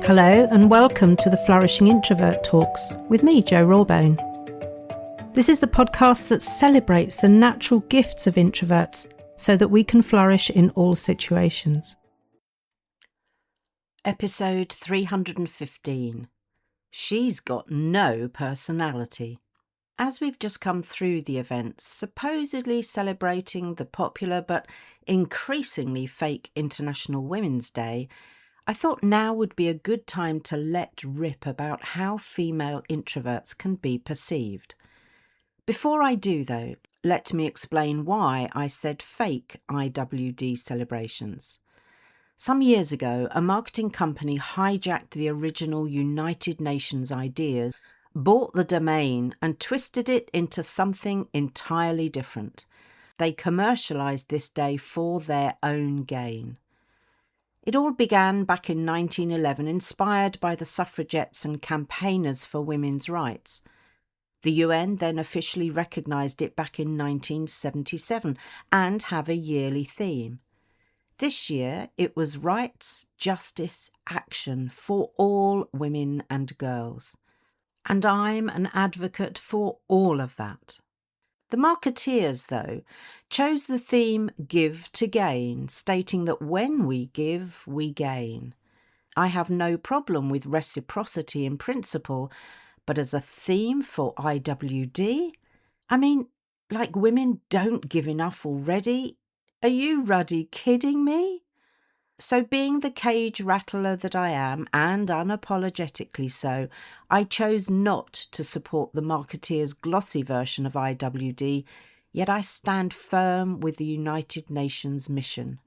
Hello and welcome to the Flourishing Introvert Talks with me, 𝗥𝗲𝘆 𝗣𝗀. This is the podcast that celebrates the natural gifts of introverts so that we can flourish in all situations. Episode 315. She's got no personality. As we've just come through the event, supposedly celebrating the popular but increasingly fake International Women's Day, I thought now would be a good time to let rip about how female introverts can be perceived. Before I do, though, let me explain why I said fake IWD celebrations. Some years ago, a marketing company hijacked the original United Nations ideas, bought the domain and twisted it into something entirely different. They commercialised this day for their own gain. It all began back in 1911, inspired by the suffragettes and campaigners for women's rights. The UN then officially recognised it back in 1977 and have a yearly theme. This year it was Rights, Justice, Action for all women and girls. And I'm an advocate for all of that. The marketeers, though, chose the theme Give to Gain, stating that when we give, we gain. I have no problem with reciprocity in principle, but as a theme for IWD? I mean, like women don't give enough already? Are you ruddy kidding me? So being the cage rattler that I am, and unapologetically so, I chose not to support the marketeers' glossy version of IWD, yet I stand firm with the United Nations mission.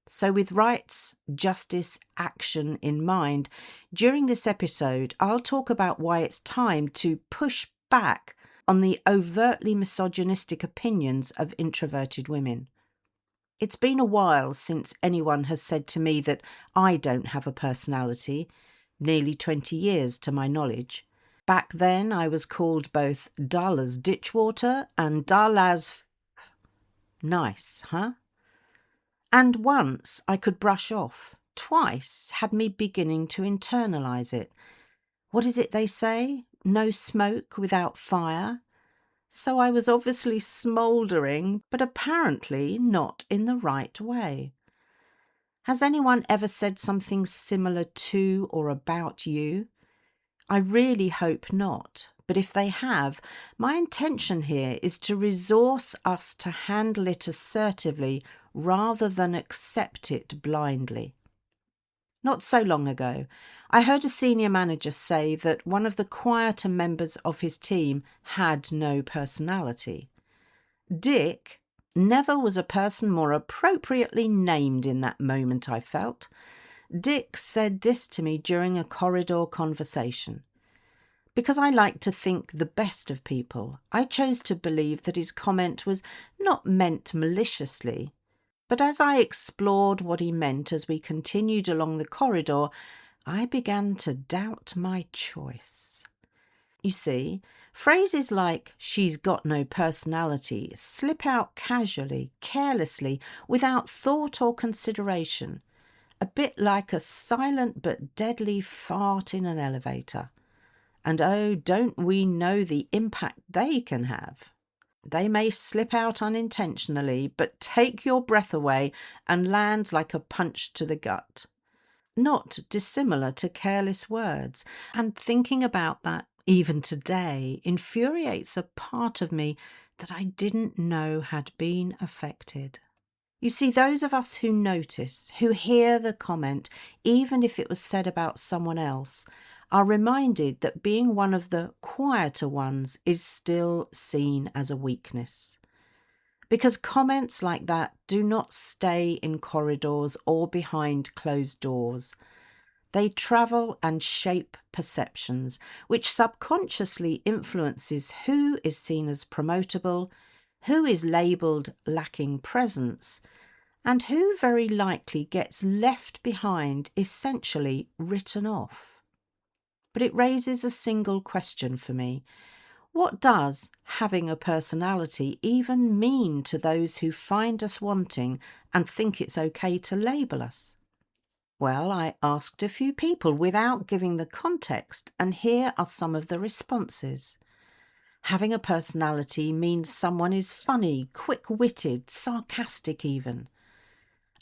So with rights, justice, action in mind, during this episode I'll talk about why it's time to push back on the overtly misogynistic opinions of introverted women. It's been a while since anyone has said to me that I don't have a personality, nearly 20 years to my knowledge. Back then I was called both dull as ditchwater and dull as nice, huh? And once I could brush off, twice had me beginning to internalise it. What is it they say? No smoke without fire? So I was obviously smouldering, but apparently not in the right way. Has anyone ever said something similar to or about you? I really hope not, but if they have, my intention here is to resource us to handle it assertively rather than accept it blindly. Not so long ago, I heard a senior manager say that one of the quieter members of his team had no personality. Dick never was a person more appropriately named in that moment, I felt. Dick said this to me during a corridor conversation. Because I like to think the best of people, I chose to believe that his comment was not meant maliciously. But as I explored what he meant as we continued along the corridor, I began to doubt my choice. You see, phrases like "she's got no personality" slip out casually, carelessly, without thought or consideration, a bit like a silent but deadly fart in an elevator. And oh, don't we know the impact they can have? They may slip out unintentionally, but take your breath away and land like a punch to the gut. Not dissimilar to careless words, and thinking about that even today infuriates a part of me that I didn't know had been affected. You see, those of us who notice, who hear the comment, even if it was said about someone else, are reminded that being one of the quieter ones is still seen as a weakness. Because comments like that do not stay in corridors or behind closed doors. They travel and shape perceptions, which subconsciously influences who is seen as promotable, who is labelled lacking presence, and who very likely gets left behind, essentially written off. But it raises a single question for me. What does having a personality even mean to those who find us wanting and think it's okay to label us? Well, I asked a few people without giving the context, and here are some of the responses. Having a personality means someone is funny, quick-witted, sarcastic even.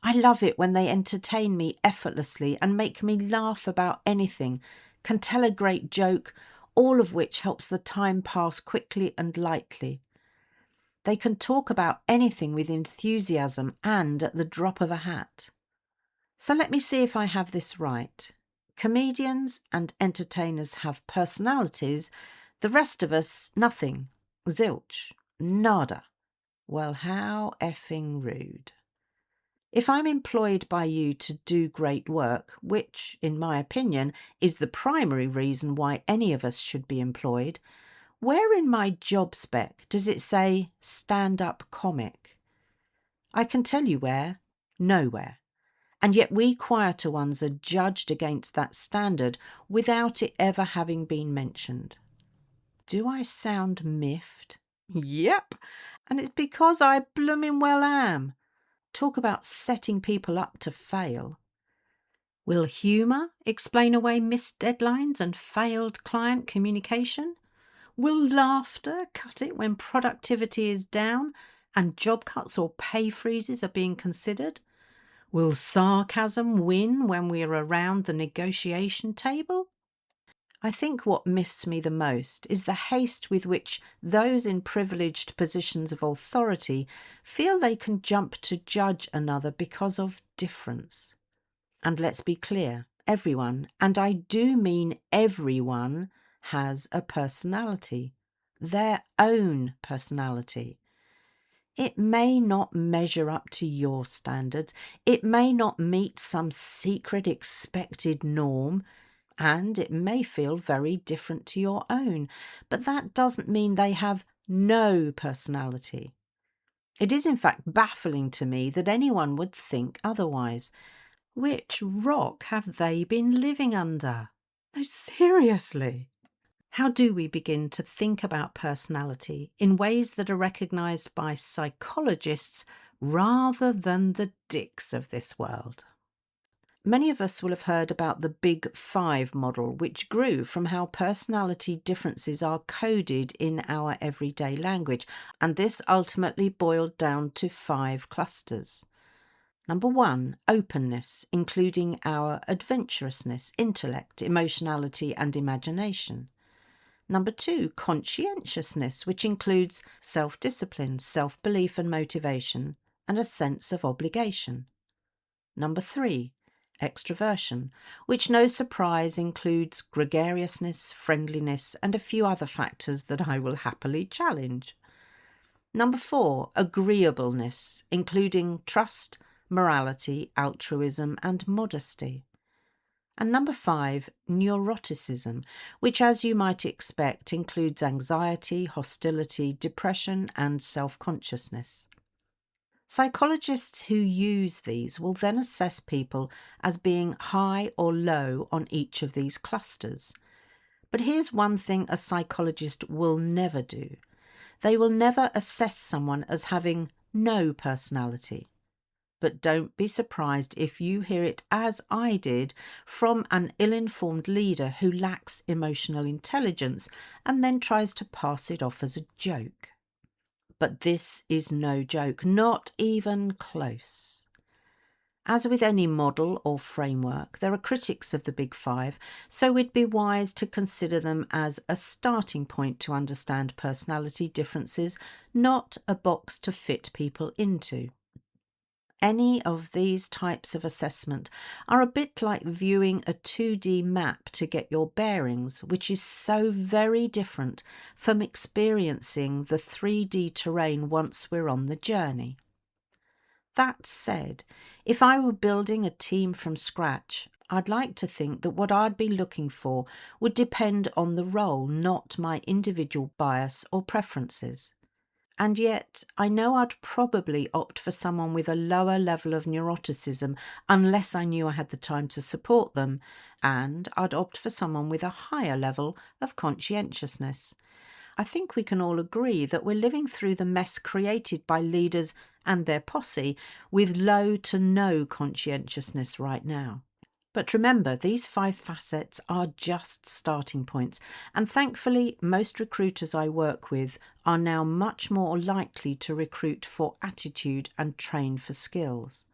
I love it when they entertain me effortlessly and make me laugh about anything, can tell a great joke, all of which helps the time pass quickly and lightly. They can talk about anything with enthusiasm and at the drop of a hat. So let me see if I have this right. Comedians and entertainers have personalities, the rest of us nothing, zilch, nada. Well, how effing rude. If I'm employed by you to do great work, which, in my opinion, is the primary reason why any of us should be employed, where in my job spec does it say stand-up comic? I can tell you where. Nowhere. And yet we quieter ones are judged against that standard without it ever having been mentioned. Do I sound miffed? Yep. And it's because I blooming well am. Talk about setting people up to fail. Will humour explain away missed deadlines and failed client communication? Will laughter cut it when productivity is down and job cuts or pay freezes are being considered? Will sarcasm win when we're around the negotiation table? I think what miffs me the most is the haste with which those in privileged positions of authority feel they can jump to judge another because of difference. And let's be clear, everyone, and I do mean everyone, has a personality, their own personality. It may not measure up to your standards, it may not meet some secret expected norm, and it may feel very different to your own, but that doesn't mean they have no personality. It is in fact baffling to me that anyone would think otherwise. Which rock have they been living under? No, seriously. How do we begin to think about personality in ways that are recognised by psychologists rather than the dicks of this world? Many of us will have heard about the Big Five model, which grew from how personality differences are coded in our everyday language, and this ultimately boiled down to 5 clusters. Number 1, openness, including our adventurousness, intellect, emotionality and imagination. Number 2, conscientiousness, which includes self-discipline, self-belief and motivation, and a sense of obligation. Number 3, extroversion, which no surprise includes gregariousness, friendliness, and a few other factors that I will happily challenge. Number 4, agreeableness, including trust, morality, altruism, and modesty. And number 5, neuroticism, which, as you might expect, includes anxiety, hostility, depression, and self-consciousness. Psychologists who use these will then assess people as being high or low on each of these clusters. But here's one thing a psychologist will never do. They will never assess someone as having no personality. But don't be surprised if you hear it, as I did, from an ill-informed leader who lacks emotional intelligence and then tries to pass it off as a joke. But this is no joke, not even close. As with any model or framework, there are critics of the Big Five, so we'd be wise to consider them as a starting point to understand personality differences, not a box to fit people into. Any of these types of assessment are a bit like viewing a 2D map to get your bearings, which is so very different from experiencing the 3D terrain once we're on the journey. That said, if I were building a team from scratch, I'd like to think that what I'd be looking for would depend on the role, not my individual bias or preferences. And yet, I know I'd probably opt for someone with a lower level of neuroticism unless I knew I had the time to support them, and I'd opt for someone with a higher level of conscientiousness. I think we can all agree that we're living through the mess created by leaders and their posse with low to no conscientiousness right now. But remember, these 5 facets are just starting points, and thankfully most recruiters I work with are now much more likely to recruit for attitude and train for skills.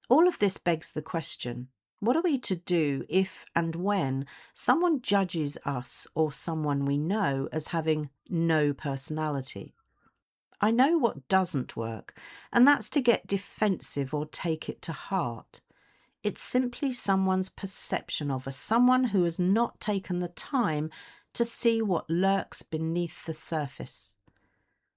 All of this begs the question, what are we to do if and when someone judges us or someone we know as having no personality? I know what doesn't work, and that's to get defensive or take it to heart. It's simply someone's perception of us, someone who has not taken the time to see what lurks beneath the surface.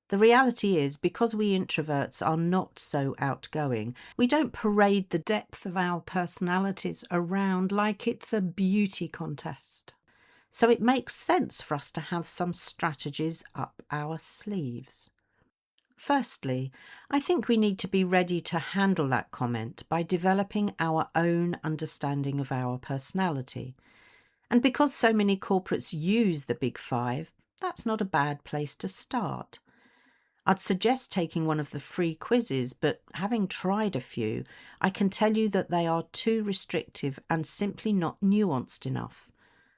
The reality is, because we introverts are not so outgoing, we don't parade the depth of our personalities around like it's a beauty contest. So it makes sense for us to have some strategies up our sleeves. Firstly, I think we need to be ready to handle that comment by developing our own understanding of our personality. And because so many corporates use the Big Five, that's not a bad place to start. I'd suggest taking one of the free quizzes, but having tried a few, I can tell you that they are too restrictive and simply not nuanced enough.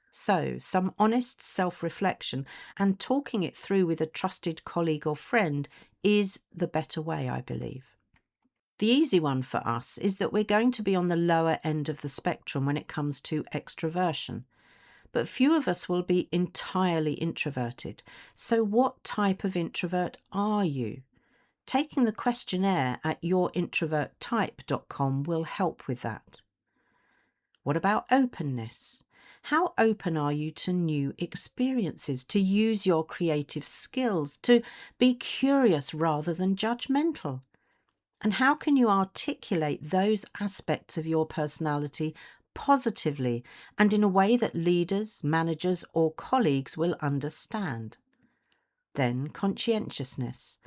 So, some honest self-reflection and talking it through with a trusted colleague or friend is the better way, I believe. The easy one for us is that we're going to be on the lower end of the spectrum when it comes to extroversion. But few of us will be entirely introverted. So what type of introvert are you? Taking the questionnaire at yourintroverttype.com will help with that. What about openness? How open are you to new experiences, to use your creative skills, to be curious rather than judgmental? And how can you articulate those aspects of your personality positively and in a way that leaders, managers, or colleagues will understand? Then conscientiousness.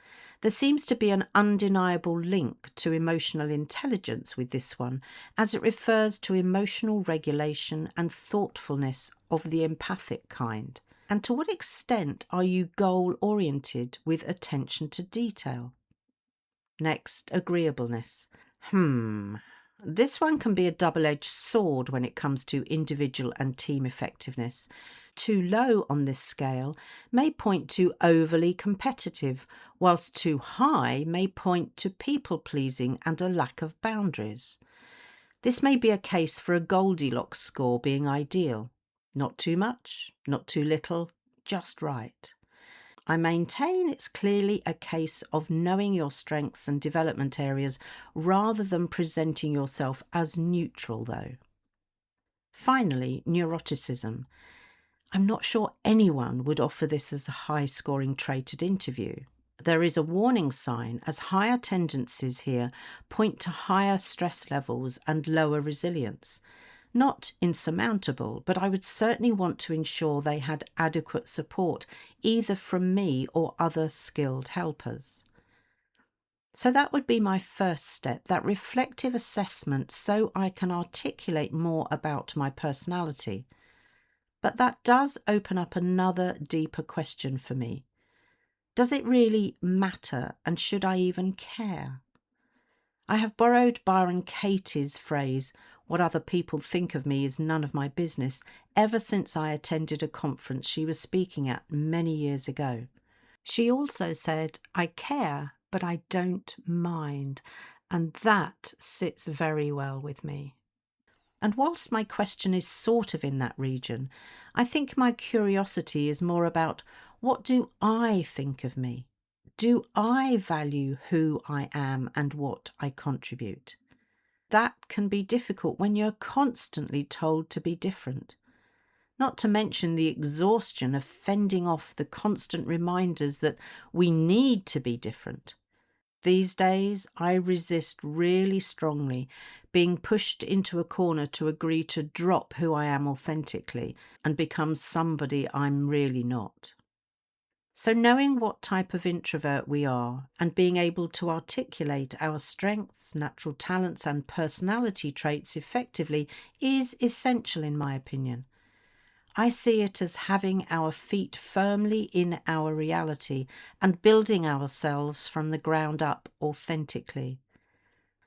There seems to be an undeniable link to emotional intelligence with this one, as it refers to emotional regulation and thoughtfulness of the empathic kind. And to what extent are you goal-oriented with attention to detail? Next, agreeableness. This one can be a double-edged sword when it comes to individual and team effectiveness. Too low on this scale may point to overly competitive, whilst too high may point to people-pleasing and a lack of boundaries. This may be a case for a Goldilocks score being ideal. Not too much, not too little, just right. I maintain it's clearly a case of knowing your strengths and development areas rather than presenting yourself as neutral, though. Finally, neuroticism. I'm not sure anyone would offer this as a high-scoring trait at interview. There is a warning sign, as higher tendencies here point to higher stress levels and lower resilience. Not insurmountable, but I would certainly want to ensure they had adequate support, either from me or other skilled helpers. So that would be my first step, that reflective assessment, so I can articulate more about my personality. But that does open up another deeper question for me. Does it really matter, and should I even care? I have borrowed Byron Katie's phrase, "What other people think of me is none of my business," ever since I attended a conference she was speaking at many years ago. She also said, "I care, but I don't mind," and that sits very well with me. And whilst my question is sort of in that region, I think my curiosity is more about, what do I think of me? Do I value who I am and what I contribute? That can be difficult when you're constantly told to be different. Not to mention the exhaustion of fending off the constant reminders that we need to be different. These days, I resist really strongly being pushed into a corner to agree to drop who I am authentically and become somebody I'm really not. So knowing what type of introvert we are and being able to articulate our strengths, natural talents and personality traits effectively is essential in my opinion. I see it as having our feet firmly in our reality and building ourselves from the ground up authentically.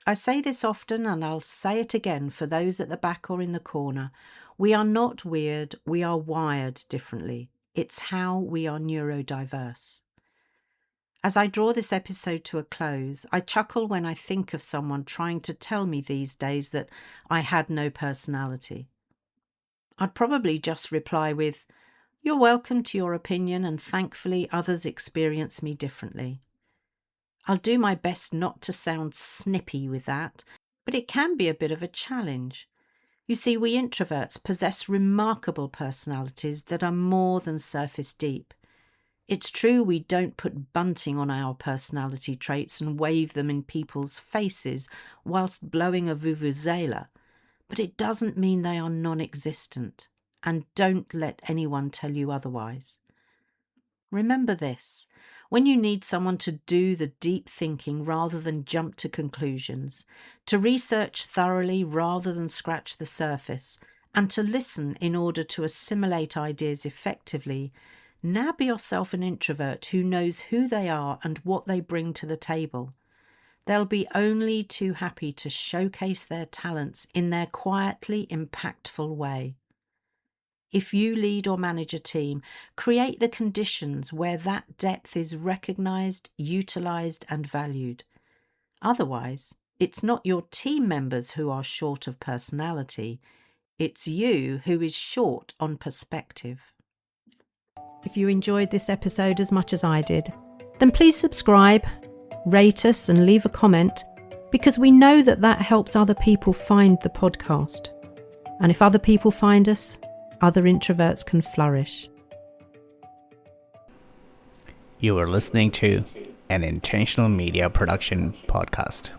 I say this often, and I'll say it again for those at the back or in the corner. We are not weird, we are wired differently. It's how we are neurodiverse. As I draw this episode to a close, I chuckle when I think of someone trying to tell me these days that I had no personality. I'd probably just reply with, "You're welcome to your opinion, and thankfully others experience me differently." I'll do my best not to sound snippy with that, but it can be a bit of a challenge. You see, we introverts possess remarkable personalities that are more than surface deep. It's true we don't put bunting on our personality traits and wave them in people's faces whilst blowing a vuvuzela, but it doesn't mean they are non-existent, and don't let anyone tell you otherwise. Remember this: when you need someone to do the deep thinking rather than jump to conclusions, to research thoroughly rather than scratch the surface, and to listen in order to assimilate ideas effectively, nab yourself an introvert who knows who they are and what they bring to the table. They'll be only too happy to showcase their talents in their quietly impactful way. If you lead or manage a team, create the conditions where that depth is recognised, utilised and valued. Otherwise, it's not your team members who are short of personality, it's you who is short on perspective. If you enjoyed this episode as much as I did, then please subscribe, rate us and leave a comment, because we know that helps other people find the podcast. And if other people find us, other introverts can flourish. You are listening to an Intentional Media Production podcast.